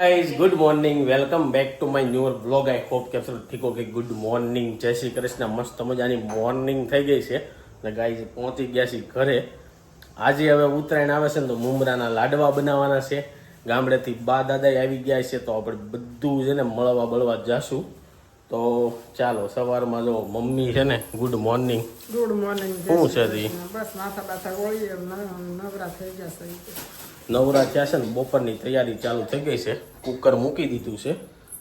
Guys good morning welcome back to my new blog I hope કે सब ठीक हो કે ગુડ મોર્નિંગ જય શ્રી કૃષ્ણ મસ્ત મજાની મોર્નિંગ થઈ ગઈ છે ને ગાઈસ પહોંચી ગયા છીએ ઘરે આજે હવે ઉત્તરાયણ આવે છે ને તો મુમરાના લાડવા બનાવવાના છે ગામડેથી બા દાદા આવી ગયા છે તો આપણે બધું છે ને મળવા બળવા જાશું તો ચાલો સવારમાં જો મમ્મી છે ને ગુડ મોર્નિંગ શું છે દી બસ માથા બાથા ગોળી નવરા થઈ ગયા છે નવરા થયા છે ને બપોરની તૈયારી ચાલુ થઈ ગઈ છે કુકર મૂકી દીધું છે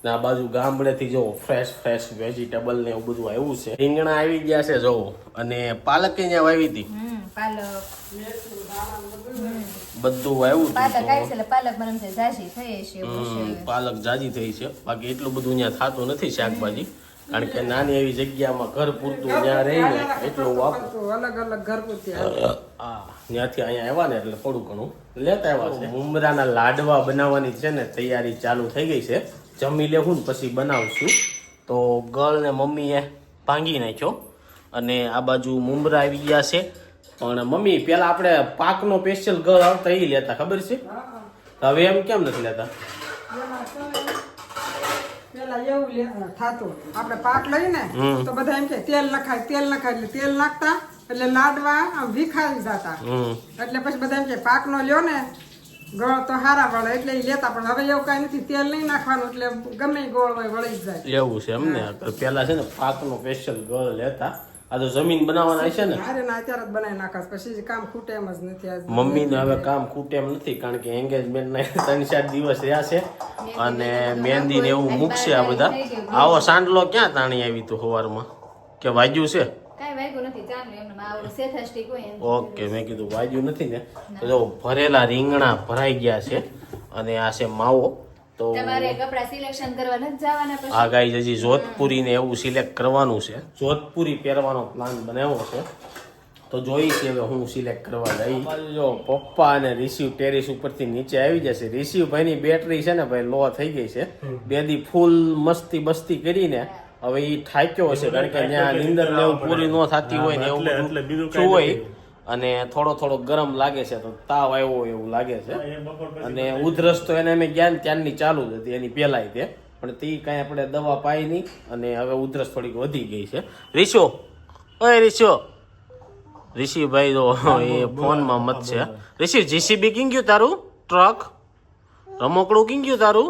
ને આ બાજુ ગામડેથી જો ફ્રેશ વેજીટેબલ ને એવું બધું આવ્યું છે રીંગણા આવી ગયા છે જો અને પાલક અહીંયા વાવી હતી બધું આવ્યું પાલક જાજી થઈ છે બાકી એટલું બધું અહીંયા થતું નથી શાકભાજી કારણ કે નાની એવી જગ્યામાં ઘર પૂરતું ત્યાં રહીને એટલું વાપરું અલગ અલગ ઘર પૂરતી ત્યાંથી અહીંયા આવ્યા ને એટલે થોડું ઘણું લેતા આવ્યા છે મુમરાના લાડવા બનાવવાની છે ને તૈયારી ચાલુ થઈ ગઈ છે જમી લેવું ને પછી બનાવશું તો ગળ ને મમ્મીએ ભાંગી નાખ્યો અને આ બાજુ મુમરા આવી ગયા છે પણ મમ્મી પેલા આપણે પાકનો સ્પેશિયલ ગળ આવતા એ લેતા ખબર છે હવે એમ કેમ નથી લેતા પેલા એવું થતું આપણે પાક લઈને તો બધા એમ કે તેલ નખાય એટલે તેલ નાખતા એટલે લાડવા વિખાઈ જતા એટલે પછી બધા એમ કે પાક નો લ્યો ને ગોળ તો હારા વળે એટલે એ લેતા પણ હવે એવું કઈ નથી તેલ નહીં નાખવાનું એટલે ગમે ગોળ હોય વળી જાય એવું છે એમને પેલા છે ને પાકનો સ્પેશિયલ ગળ લેતા આ તો જમીન બનાવવાના છે ને અરે ના અત્યારે જ બનાવી નાખાસ પછી કામ ખૂટે એમ જ નથી મમ્મી ને હવે કામ ખૂટે એમ નથી કારણ કે એંગેજમેન્ટ ના 3-4 દિવસ રહ્યા છે અને મહેંદી ને એવું મૂકશે આ બધા આવો સાંડલો ક્યાં તાણી આવી તું સવારમાં કે વાગ્યું છે ઓકે મેં કીધું વાગ્યું નથી ને તો જો ભરેલા રીંગણા ભરાઈ ગયા છે અને આ છે માવો તો આ ગાઈસ હજી જોધપુરી ને એવું સિલેક્ટ કરવાનું છે જોધપુરી પહેરવાનો પ્લાન બનાવ્યો છે તો જોઈ છે હવે હું સિલેક્ટ કરવા જઈ જો પપ્પા અને રિસીવ ટેરેસ ઉપરથી નીચે આવી જશે રિસીવ ભાઈની બેટરી છે ને ભાઈ લો થઈ ગઈ છે બે દી ફૂલ મસ્તી બસ્તી કરીને હવે એ થાક્યો હશે કારણ કે ત્યાં નીંદર ને એવું પૂરી ન થતી હોય ને એવું બધું શું હોય અને થોડો ગરમ લાગે છે તો તાવ આવ્યો એવું લાગે છે અને ઉધરસ તો એને અમે ગયા ને ત્યાંની ચાલુ જ હતી એની પહેલાય તે પણ તે કાંઈ આપણે દવા પાઈ નહીં અને હવે ઉધરસ થોડીક વધી ગઈ છે રીશો ઓય રીશો ઋષિભાઈ તો એ ફોનમાં મત છે ઋષિ જીસીબી કિંગ ગયું તારું ટ્રક રમકડું કિંગ ગયું તારું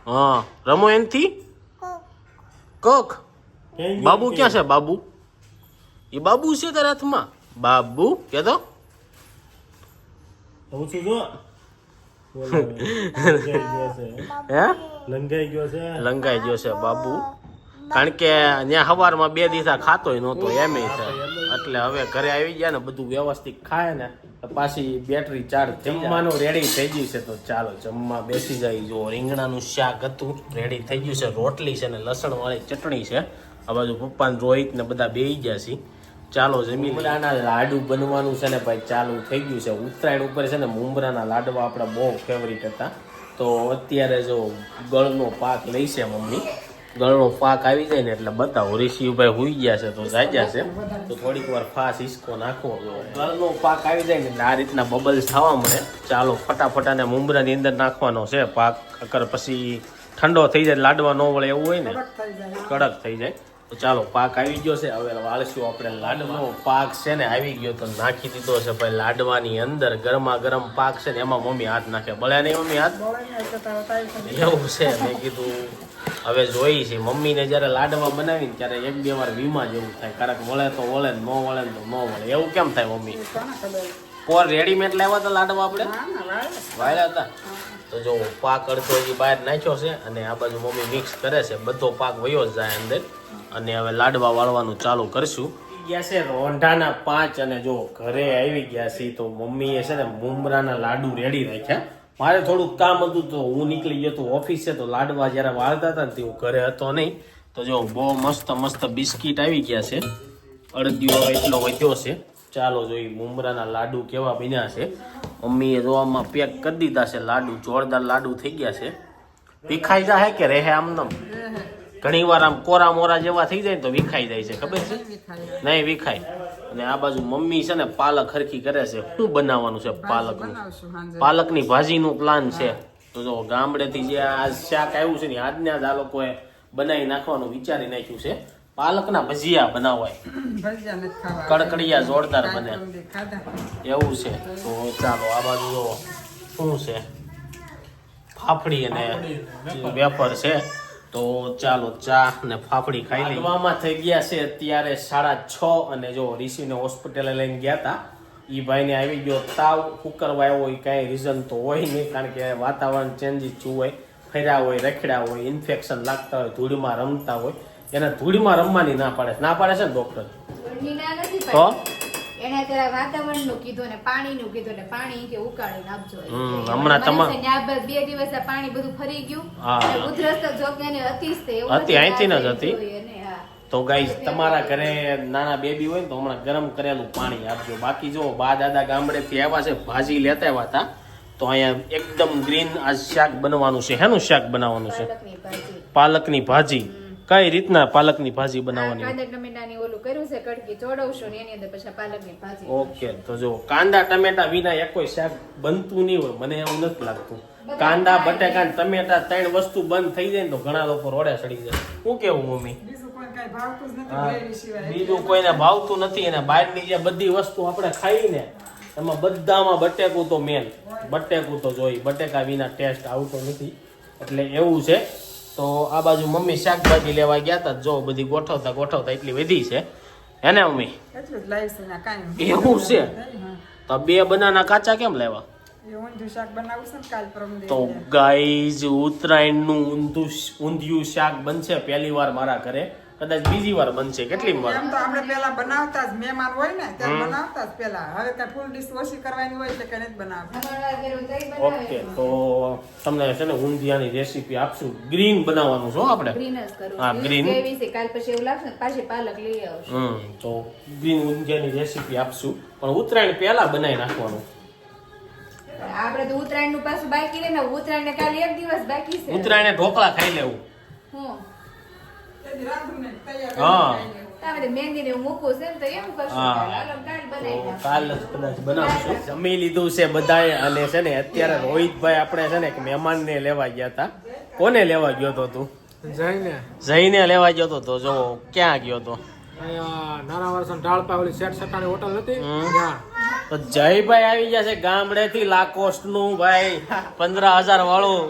હા રમો એનથી કોક બાબુ ક્યાં છે બાબુ એ બાબુ છે તારા હાથમાં બાબુ કે તો લંગાઈ ગયો છે બાબુ કારણ કે ત્યાં સવારમાં 2 દિવસ ખાતોય નહોતો એમ છે એટલે હવે ઘરે આવી ગયા ને બધું વ્યવસ્થિત ખાય ને પાછી બેટરી ચાર્જ જમવાનું રેડી થઈ ગયું છે તો ચાલો જમવા બેસી જાય જો રીંગણાનું શાક હતું રેડી થઈ ગયું છે રોટલી છે ને લસણ વાળી ચટણી છે આ બાજુ પપ્પા ને રોહિત ને બધા બેસી ગયા છે ચાલો મુમરાના લાડુ બનવાનું છે ને ભાઈ ચાલુ થઈ ગયું છે ઉત્તરાયણ ઉપર છે ને મુમરાના લાડવા આપણા બહુ ફેવરિટ હતા તો અત્યારે જો ગળનો પાક લઈ છે મમ્મી ગળનો પાક આવી જાય ને એટલે બતાવો ઋષિભાઈ હુઈ ગયા છે તો જાગ્યા છે તો થોડીક વાર ફાસ હિસકો નાખવો ગળનો પાક આવી જાય ને એટલે આ રીતના બબલ્સ થવા મળે ચાલો ફટાફટાને મુમરાની અંદર નાખવાનો છે પાક અગર પછી ઠંડો થઈ જાય લાડવા ન વળે એવું હોય ને કડક થઈ જાય તો ચાલો પાક આવી ગયો છે હવે વાળશું આપણે લાડવાનો પાક છે ને આવી ગયો તો નાખી દીધો છે ભાઈ લાડવાની અંદર ગરમા ગરમ પાક છે ને એમાં મમ્મી હાથ નાખે બળ્યા નહીં મમ્મી હાથ એવું છે મેં કીધું હવે જોઈ છે મમ્મીને જયારે લાડવા બનાવીને ત્યારે 1-2 વાર વીમા જેવું થાય કારણ વળે તો વળે ન વળે તો ન વળે એવું કેમ થાય મમ્મી પોર રેડીમેડ લાવ્યા હતા લાડવા આપણે વાળ્યા હતા તો જો પાક અડધો હજી બહાર નાખ્યો છે અને આ બાજુ મમ્મી મિક્સ કરે છે બધો પાક વયો જ જાય અંદર અને હવે લાડવા વાળવાનું ચાલુ કરશું ગયા છે રોંઢાના 5 અને જો ઘરે આવી ગયા છે તો મમ્મીએ છે ને મુમરાના લાડુ રેડી રાખ્યા મારે થોડુંક કામ હતું તો હું નીકળી ગયો તો ઓફિસ છે તો લાડવા જયારે વાળતા હતા ને હું ઘરે હતો નહીં તો જો બહુ મસ્ત બિસ્કીટ આવી ગયા છે અડદિયો એટલો વધ્યો છે ચાલો જોઈ મુમરાના લાડુ કેવા બન્યા છે મમ્મીએ જોવામાં પેક કરી દીધા છે લાડુ જોરદાર લાડુ થઈ ગયા છે વિખાઈ જાય કે રહે આમનમ ઘણી વાર આમ કોરા મોરા જેવા થઈ જાય ને તો વિખાઈ જાય છે ખબર છે નહીં વિખાય અને આ બાજુ મમ્મી છે ને પાલક હરખી કરે છે શું બનાવવાનું છે પાલકનું પાલકની ભાજીનું પ્લાન છે તો જો ગામડેથી જે આ શાક આવ્યું છે ને આજના જ આ લોકોએ બનાવી નાખવાનું વિચારી નાખ્યું છે. પાલકના ભજીયા બનાવાય, ભજીયા નથી ખાવા, કડકડિયા જોરદાર બને ખાધા એવું છે. તો ચાલો આ બાજુ જો શું છે, ફાફડી અને વેફર છે. તો ચાલો ચા ને ફાફડી ખાઈ લઈએ. આગવામાં થઈ ગયા છે અત્યારે 6:30 અને જો ઋષિને હોસ્પિટલે લઈને ગયા હતા. એ ભાઈને આવી ગયો તાવ, કુકરવા આવ્યો હોય, કાંઈ રીઝન તો હોય નહીં, કારણ કે વાતાવરણ ચેન્જીસ થયું હોય, ફર્યા હોય, રખડ્યા હોય, ઇન્ફેક્શન લાગતા હોય, ધૂળમાં રમતા હોય, એને ધૂળમાં રમવાની ના પાડે છે ને ડોક્ટર. તો એને અત્યારે વાતાવરણનું કીધું ને પાણીનું કીધું ને પાણી કે ઉકાળીને આપજો. હમણાં તમારે 2 દિવસ આ પાણી બધું ફરી ગયું. ઉધરસ તો જોગને હતી અહીંથી જ હતી. તો ગાઈસ તમારા ઘરે નાના બેબી હોય ને તો હમણાં ગરમ કરેલું પાણી આપજો. બાકી જો બા દાદા ગામડેથી આવ્યા છે, ભાજી લેતા આવ્યા હતા. તો અહીંયા એકદમ ગ્રીન આ શાક બનવાનું છે. હેનું શાક બનાવવાનું છે? પાલકની ભાજી. કઈ રીતના પાલકની ભાજી બનાવવાની? કાંદા ટમેટાની ઓલું કર્યું છે, કડકી ચોડવશો ને એની અંદર પછી પાલકની ભાજી. ઓકે, તો જો કાંદા ટમેટા વિના એક કોઈ શાક બનતું નહીં હોય, મને એવું નથી લાગતું. કાંદા બટેકા ને ટમેટા 3 વસ્તુ બંધ થઈ જાય ને તો ઘણા લોકો રોડે ચડી જાય. શું કેવું મમ્મી? બીજું કોઈને ભાવતું નથી. અને બહારની જે બધી વસ્તુ આપણે ખાઈને એમાં બધામાં બટેકું તો મેન, બટેકું તો જોઈ, બટેકા વિના ટેસ્ટ આવતો નથી. એટલે એવું છે. તો આ બાજુ મમ્મી શાકભાજી લેવા ગયા હતા. જો બધી ગોઠવતા એટલી વધી છે. હે ને મમ્મી? એવું છે. તો 2 બનાના કાચા કેમ લેવા? તો ગાઈઝ ઉત્તરાયણનું ઊંધિયું શાક બનશે પહેલી વાર મારા ઘરે, કદાચ બીજી વાર બનશે. કેટલી વાર? એમ તો આપણે પેલા બનાવતા જ, મહેમાન હોય ને ત્યારે બનાવતા જ પેલા. હવે કઈ ફૂલ ડિશ ઓછી કરવાની હોય છે કે નથી બનાવતા. ઓકે, તો તમને છે ને ઊંધિયાની રેસીપી આપશું. ગ્રીન બનાવવાનું છો આપણે? ગ્રીન જ કરું. હા, ગ્રીન. કાલ પછી એવું લાગશે પાછી પાલક લઈ આવશું. તો ગ્રીન ઊંધિયાની રેસીપી આપશું, પણ ઉત્તરાયણ પહેલા બનાવી નાખવાનું. આપણે તો ઉત્તરાયણ નું પાછું બાકી ને, ઉત્તરાયણ ને કાલે 1 દિવસ બાકી છે. ઉત્તરાયણે ઢોકળા ખાઈ લેવું. હું હા, મહેંદી ને મૂકું છે તો એમ કરશું. કાલ કદાચ બનાવશું. જમી લીધું છે બધાએ અને છે ને અત્યારે રોહિતભાઈ આપણે છે ને એક મહેમાન ને લેવા ગયા હતા. કોને લેવા ગયો તો તું? જઈને લેવા ગયો તો જો ક્યાં ગયો તો? નાના વર્ષ ઢાળપા ઓલી સેટ સટાણી હોટલ હતી. તો જયભાઈ આવી ગયા છે ગામડેથી લાકોસ્ટ નું ભાઈ 15,000 વાળું.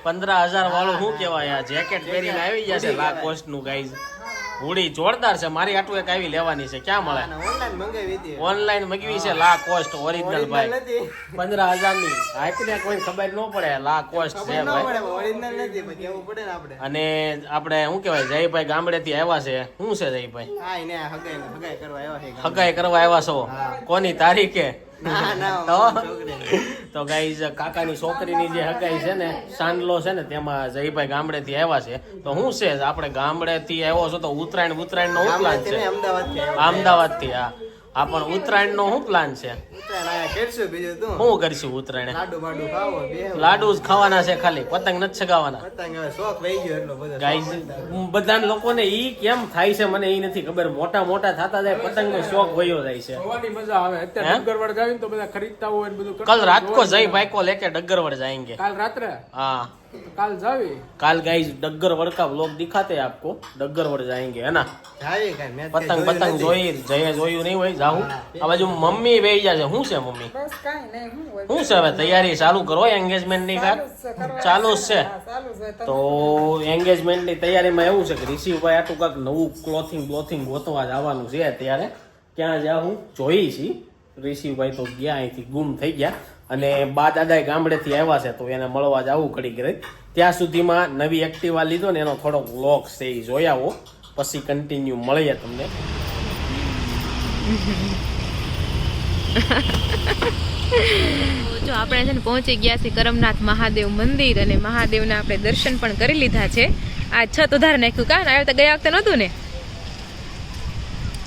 15,000 વાળું શું કેવાય? આ જેકેટ પહેરીને આવી ગયા છે લાકોસ્ટ નું. ગાઈઝ હુડી જોરદાર છે. મારી આટલું એક આવી લેવાની છે. ક્યાં મળે? ઓનલાઈન મંગાવી છે. લાકોસ્ટ ઓરિજિનલ ભાઈ 15,000 ની. આખને કોઈ ખબર ન પડે. લાકોસ્ટ છે ભાઈ. અને આપણે શું કેવાય જયભાઈ ગામડેથી આવ્યા છે. શું છે જયભાઈ? હગાઈ કરવા આવ્યા છો? કોની તારીખે? તો ગાઈઝ કાકાની છોકરીની જે હગાઈ છે ને, સાંડલો છે ને, તેમાં જયભાઈ ગામડેથી આવ્યા છે. તો શું છે આપણે ગામડેથી આવ્યો છો તો ઉત્તરાયણ નો શું પ્લાન છે? અમદાવાદ થી. હા, પણ ઉત્તરાયણ નો શું પ્લાન છે? શું કરશું ઉત્તરાયણ? લાડુ જ ખાવાના છે ખાલી? પતંગ નથી ચગાવવાના? ગાઈઝ બધા લોકોને ઈ કેમ થાય છે મને ઈ નથી ખબર. મોટા થતા જાય પતંગ નો શોખ વયો જાય છે. મજા આવે. અત્યારે ડગરવડ જાવી તો બધા ખરીદતા હોય બધું. કલ રાત को जय भाई को लेके डग्गरवड़ जाएंगे. કાલ રાત્રે? हाँ, કાલ જાવી. काल गाइस डग्गरवड़ का व्लॉग दिखाते हैं आपको. डग्गरवड़ जाएंगे है ना? पतंग जय જોયું નહીં હોય જાવું. આ બાજુ મમ્મી બેહી જાય છે. શું છે મમ્મી? બસ કાઈ નહીં. શું છે હવે તૈયારી ચાલુ કરો એંગેજમેન્ટ ની? ચાલુ જ છે. તો એંગેજમેન્ટ ની તૈયારીમાં એવું છે કે ઋષિભાઈ આટલું કાંક નવું ક્લોથિંગ ગોતવા જવાનું છે. અત્યારે ક્યાં જાઉં જોઈ છી. ઋષિભાઈ તો ગયા, અહીંથી ગુમ થઈ ગયા. અને બા દાદા ગામડેથી આવ્યા છે તો એને મળવા જવું ઘડી ઘડી. ત્યાં સુધીમાં નવી એક્ટિવા લીધો ને એનો થોડોક વ્લોગ છે એ જોઈ આવો, પછી કન્ટિન્યુ મળીએ તમને. જો આપણે છે ને પહોંચી ગયા છીએ કરમનાથ મહાદેવ મંદિર અને મહાદેવના આપણે દર્શન પણ કરી લીધા છે. આ છત ઉધાર નાખ્યું કાન આવ્યો તો ગયા વખતે નહોતું ને,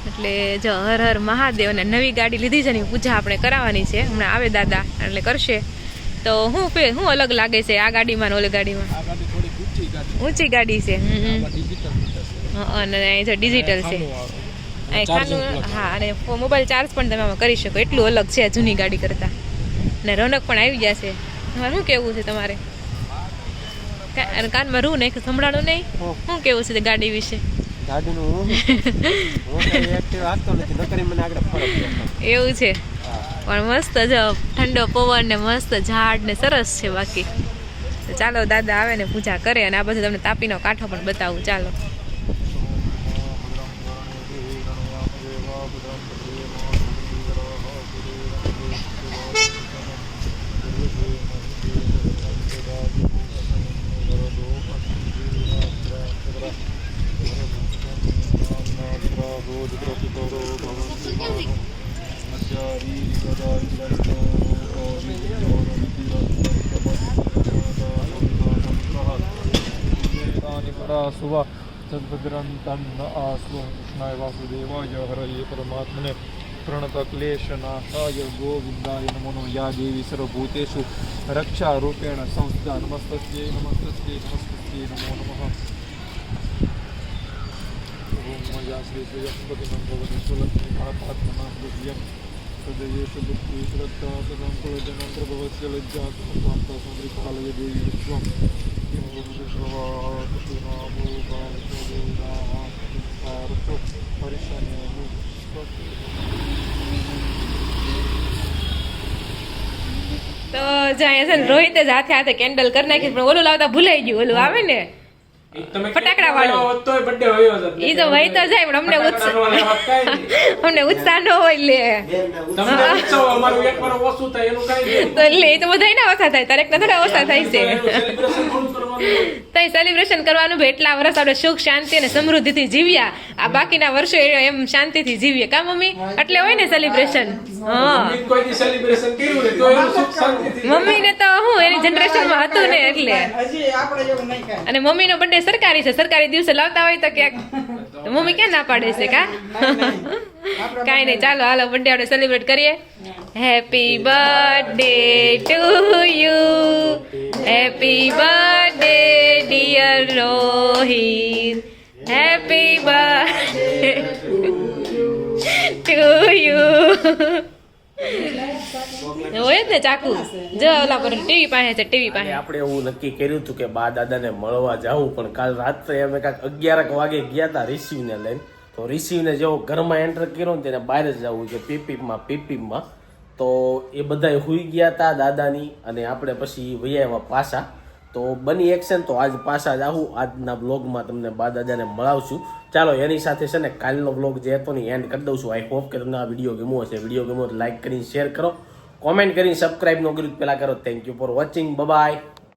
એટલે જો હર હર મહાદેવ. અને નવી ગાડી લીધી છે ને પૂજા આપણે કરાવવાની છે. હમણાં આવે દાદા એટલે કરશે. તો શું અલગ લાગે છે આ ગાડીમાં ને ઓલી ગાડીમાં? ઊંચી ગાડી છે. અને અહીં જો ડિજિટલ છે. હા, અને મોબાઈલ ચાર્જ પણ તમે આમાં કરી શકો. એટલું અલગ છે જૂની ગાડી કરતા. ને રોનક પણ આવી ગયા છે. તમારે શું કેવું છે તમારે? અને કાનમાં રૂ નાખ્યું સંભળાણું નહીં શું કેવું છે તે ગાડી વિશે ગાડીનું હું એક્ટિવ આપતો નથી નકરી મને આગળ ફરક એવું છે પણ મસ્ત જ ઠંડો પવન ને મસ્ત ઝાડ ને સરસ છે બાકી તો ચાલો દાદા આવે ને પૂજા કરે અને આ બધું તમને તાપીનો કાંઠો પણ બતાવું ચાલો सुबह सद्भद्रन्तं आस्व कृष्णाय वासुदेवाय हरये परमात्मने प्रणतक्लेशनाशाय गोविन्दाय नमो नमः या देवी सर्वभूतेषु रक्षारूपेण संस्थिता नमस्तस्यै नमस्तस्यै नमस्तस्यै नमो नमः ओम या श्री श्रीयस्पतिनं भगवते सुलक्ष्मी महापात्मनां दिव्यं सदयेषु बुद्धि श्रद्धा सदं कुलजनं प्रभवस्य लज्जा संतान्ता संवृत्तालय देवी विश्वम् તો જ્યાં છે ને રોહિતે જ હાથે હાથે કેન્ડલ કરી નાખી પણ ઓલું લાવતા ભૂલાઈ ગયું ઓલું આવે ને ફટાકડા વાળું ઈ તો વહી તો જાય પણ અમને ઉત્સાહ ન હોય લે તો લે એ તો બધા ના ઓછા થાય તારેક ના થોડા ઓછા થાય છે તઈ સેલિબ્રેશન કરવાનું ભાઈ એટલા વર્ષ આપણે સુખ શાંતિ અને સમૃદ્ધિથી જીવ્યા આ બાકીના વર્ષો એમ શાંતિથી જીવીએ કા મમ્મી એટલે હોય ને સેલિબ્રેશન હા મમ્મી ને તો હું એની જનરેશન માં હતું ને એટલે હજી આપણે એવું નહીં કાંઈ. અને મમ્મી નો બર્થડે સરકારી છે સરકારી દિવસે લાવતા હોય તો ક્યાંક મમ્મી ક્યાં ના પાડે છે કા કાંઈ નહીં ચાલો હાલો બર્થડે આપણે સેલિબ્રેટ કરીએ happy birthday to you happy birthday dear Rohit happy birthday to you હોય જ ને ચાકુ જો ઓલા પર ટીવી પાસે છે ટીવી પાસે આપણે એવું નક્કી કર્યું હતું કે બા દાદાને મળવા જાવું પણ કાલ રાત્રે અમે કાંઈક 11 વાગે ગયા હતા રિસીવને લઈને તો રિસીવને જેવો ઘરમાં એન્ટર કર્યો ને તેને બહાર જ જવું છે પીપીમાં તો એ બધા હુઈ ગયા હતા દાદાની અને આપણે પછી વહી આવ્યા પાછા તો બની એક્શન તો આજ પાછા જ આવું આજના બ્લોગમાં તમને બા દાદાને મળાવશું ચાલો એની સાથે છે ને કાલનો બ્લોગ જે હતો ને એન્ડ કરી દઉં છું આઈ હોપ કે તમને આ વિડીયો ગમ્યો હશે વિડીયો ગમ્યો તો લાઈક કરીને શેર કરો કોમેન્ટ કરીને સબસ્ક્રાઈબ ન કર્યું પહેલાં કરો thank you for watching bye